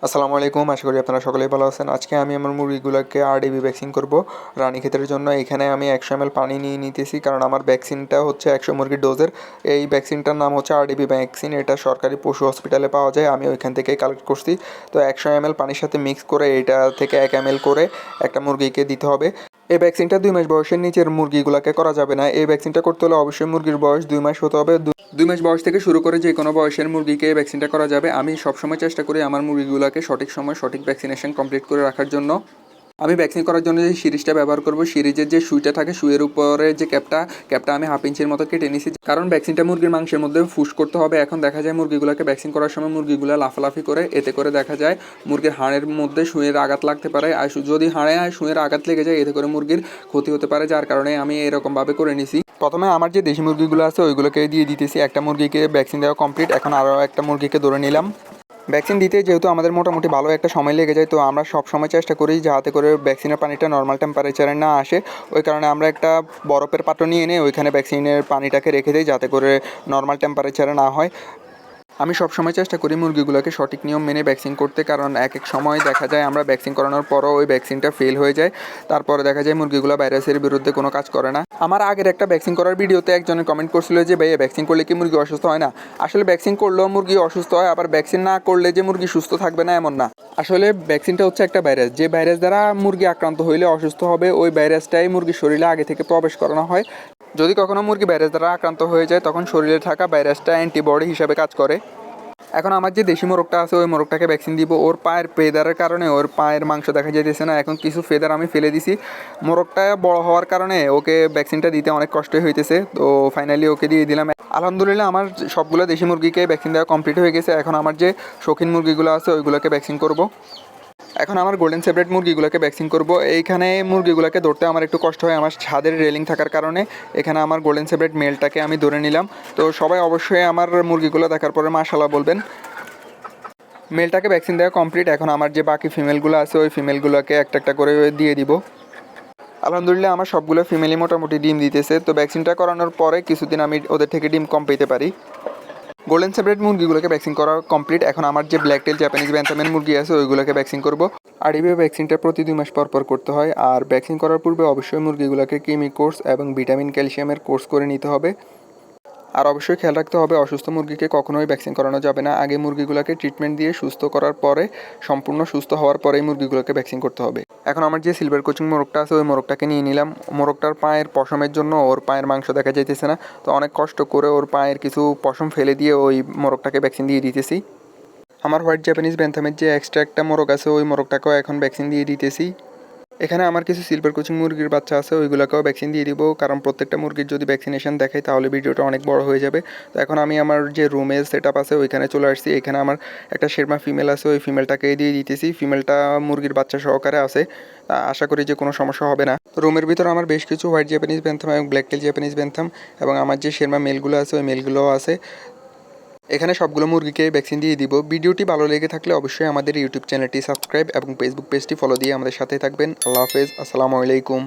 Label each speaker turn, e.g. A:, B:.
A: আসসালামু আলাইকুম, আশা করি আপনারা সকলেই ভালো আছেন। আজকে আমি আমার মুরগিগুলোকে আরডিবি ভ্যাকসিন করব রানীক্ষেতের জন্য। এখানে আমি 100 ml পানি নিয়ে নিতেছি, কারণ আমার ভ্যাকসিনটা হচ্ছে 100 মুরগির ডোজের। এই ভ্যাকসিনটার নাম হচ্ছে আরডিবি ভ্যাকসিন। এটা সরকারি পশু হসপিটালে পাওয়া যায়, আমি ওইখান থেকেই কালেক্ট করছি। তো 100 ml পানির সাথে মিক্স করে এটা থেকে 1 ml করে একটা মুরগিকে দিতে হবে। এই ভ্যাকসিনটা 2 মাস বয়সের নিচের মুরগিগুলোকে করা যাবে না। এই ভ্যাকসিনটা করতে হলে অবশ্যই মুরগির বয়স 2 মাস হতে হবে। 2 মাস বয়স থেকে শুরু করে যে কোনো বয়সের মুরগিকে এই ভ্যাকসিনটা করা যাবে। আমি সবসময় চেষ্টা করি আমার মুরগিগুলোকে সঠিক সময় সঠিক ভ্যাকসিনেশন কমপ্লিট করে রাখার জন্য। আমি ভ্যাকসিন করার জন্য যে সিরিজটা ব্যবহার করব, সিরিজের যে সুইটা থাকে, সুইয়ের উপরে যে ক্যাপটা আমি 1/2 ইঞ্চির মতো কেটে নিছি, কারণ ভ্যাকসিনটা মুরগির মাংসের মধ্যে ফুস করতে হবে। এখন দেখা যায় মুরগিগুলোকে ভ্যাকসিন করার সময় মুরগিগুলো লাফালাফি করে, এতে করে দেখা যায় মুরগির হাড়ের মধ্যে সুইয়ের আঘাত লাগতে পারে। আর যদি হাড়ে সুইয়ের আঘাত লেগে যায়, এতে করে মুরগির ক্ষতি হতে পারে, যার কারণে আমি এরকমভাবে করে নিছি। প্রথমে আমার যে দেশি মুরগিগুলো আছে ওইগুলোকে দিয়ে দিতেছি। একটা মুরগিকে ভ্যাকসিন দেওয়া কমপ্লিট, এখন আরও একটা মুরগিকে ধরে নিলাম। ভ্যাকসিন দিতে যেহেতু আমাদের মোটামুটি ভালো একটা সময় লেগে যায়, তো আমরা সব সময় চেষ্টা করি যাতে করে ভ্যাকসিনের পানিটা নর্মাল টেম্পারেচারে না আসে। ওই কারণে আমরা একটা বরফের পাত্র নিয়ে এনে ওইখানে ভ্যাকসিনের পানিটাকে রেখে দিই, যাতে করে নর্মাল টেম্পারেচারে না হয়। আমি সবসময় চেষ্টা করি মুরগিগুলোকে সঠিক নিয়ম মেনে ভ্যাকসিন করতে, কারণ এক এক সময় দেখা যায় আমরা ভ্যাকসিন করানোর পরও ওই ভ্যাকসিনটা ফেল হয়ে যায়। তারপরে দেখা যায় মুরগিগুলো ভাইরাসের বিরুদ্ধে কোনো কাজ করে না। আমার আগের একটা ভ্যাকসিন করার ভিডিওতে একজনের কমেন্ট করছিল যে ভাইয়া, ভ্যাকসিন করলে কি মুরগি অসুস্থ হয় না? আসলে ভ্যাকসিন করলেও মুরগি অসুস্থ হয়, আবার ভ্যাকসিন না করলে যে মুরগি সুস্থ থাকবে না এমন না। আসলে ভ্যাকসিনটা হচ্ছে একটা ভাইরাস, যে ভাইরাস দ্বারা মুরগি আক্রান্ত হইলে অসুস্থ হবে, ওই ভাইরাসটাই মুরগির শরীরে আগে থেকে প্রবেশ করানো হয়। যদি কখনো মুরগি ভাইরাস দ্বারা আক্রান্ত হয়ে যায়, তখন শরীরে থাকা ভাইরাসটা অ্যান্টিবডি হিসাবে কাজ করে। এখন আমার যে দেশি মোরগটা আছে ওই মোরগটাকে ভ্যাকসিন দিব। ওর পায়ের ফেদারের কারণে ওর পায়ের মাংস দেখা যাইতেছে না, এখন কিছু ফেদার আমি ফেলে দিছি। মোরগটা বড় হওয়ার কারণে ওকে ভ্যাকসিনটা দিতে অনেক কষ্টই হইতেছে, তো ফাইনালি ওকে দিয়ে দিলাম। আলহামদুলিল্লাহ আমার সবগুলো দেশি মুরগিকে ভ্যাকসিন দেওয়া কমপ্লিট হয়ে গেছে। এখন আমার যে শৌখিন মুরগিগুলো আছে ওইগুলোকে ভ্যাকসিন করব। এখন আমার গোল্ডেন সেপারেট মুরগিগুলোকে ভ্যাকসিন করব। এইখানে মুরগিগুলোকে ধরতে আমার একটু কষ্ট হয়, আমার ছাদের রেলিং থাকার কারণে। এখানে আমার গোল্ডেন সেপারেট মেলটাকে আমি ধরে নিলাম। তো সবাই অবশ্যই আমার মুরগিগুলো দেখার পরে মাশাআল্লাহ বলবেন। মেলটাকে ভ্যাকসিন দেওয়া কমপ্লিট। এখন আমার যে বাকি ফিমেলগুলো আছে ওই ফিমেলগুলোকে একটা একটা করে দিয়ে দিব। আলহামদুলিল্লাহ আমার সবগুলো ফিমেলই মোটামুটি ডিম দিতেছে। তো ভ্যাকসিনটা করানোর পরে কিছুদিন আমি ওদের থেকে ডিম কম পেতে পারি। গোল্ডেন সেপারেট মুরগিগুলোকে ভ্যাকসিন করা কমপ্লিট। এখন আমার যে ব্ল্যাক টেল জাপানিজ ব্যান্থামের মুরগি আছে ওইগুলোকে ভ্যাকসিন করব। আর এইভাবে ভ্যাকসিনটা প্রতি 2 মাস পর পর করতে হয়। আর ভ্যাকসিন করার পূর্বে অবশ্যই মুরগিগুলোকে কৃমি কোর্স এবং ভিটামিন ক্যালসিয়ামের কোর্স করে নিতে হবে। আর অবশ্যই খেয়াল রাখতে হবে অসুস্থ মুরগিকে কখনোই ভ্যাকসিন করানো যাবে না। আগে মুরগিগুলোকে ট্রিটমেন্ট দিয়ে সুস্থ করার পরে, সম্পূর্ণ সুস্থ হওয়ার পরেই মুরগিগুলোকে ভ্যাকসিন করতে হবে। এখন আমার যে সিলভার কোচিং মোরগটা আছে ওই মোরগটাকে নিয়ে নিলাম। মোরগটার পায়ের পশমের জন্য ওর পায়ের মাংস দেখা যাইতেছে না, তো অনেক কষ্ট করে ওর পায়ের কিছু পশম ফেলে দিয়ে ওই মোরগটাকে ভ্যাকসিন দিয়ে দিতেছি। আমার হোয়াইট জাপানিজ ব্যান্থামের যে এক্সট্রা একটা মোরগ আছে ওই মোরগটাকেও এখন ভ্যাকসিন দিয়ে দিতেছি। এখানে আমার কিছু সিলভার কোচিং মুরগির বাচ্চা আছে, ওইগুলোকেও ভ্যাকসিন দিয়ে দিব, কারণ প্রত্যেকটা মুরগির যদি ভ্যাকসিনেশন দেখাই তাহলে ভিডিওটা অনেক বড় হয়ে যাবে। তো এখন আমি আমার যে রুমের সেট আপ আছে ওইখানে চলে আসছি। এখানে আমার একটা শেরমা ফিমেল আছে, ওই ফিমেলটাকে দিয়ে দিতেছি। ফিমেলটা মুরগির বাচ্চা সহকারে আছে, আশা করি যে কোনো সমস্যা হবে না। রুমের ভিতরে আমার বেশ কিছু হোয়াইট জাপানিজ ব্যান্থাম এবং ব্ল্যাক টেল জাপানিজ ব্যান্থাম এবং আমার যে শেরমা মেলগুলো আছে ওই মেলগুলোও আছে। এখানে সবগুলো মুরগিকে ভ্যাকসিন দিয়ে দিব। ভিডিওটি ভালো লেগে থাকলে অবশ্যই আমাদের ইউটিউব চ্যানেলটি সাবস্ক্রাইব এবং ফেসবুক পেজটি ফলো দিয়ে আমাদের সাথে থাকবেন। আল্লাহ হাফেজ, আসসালামু আলাইকুম।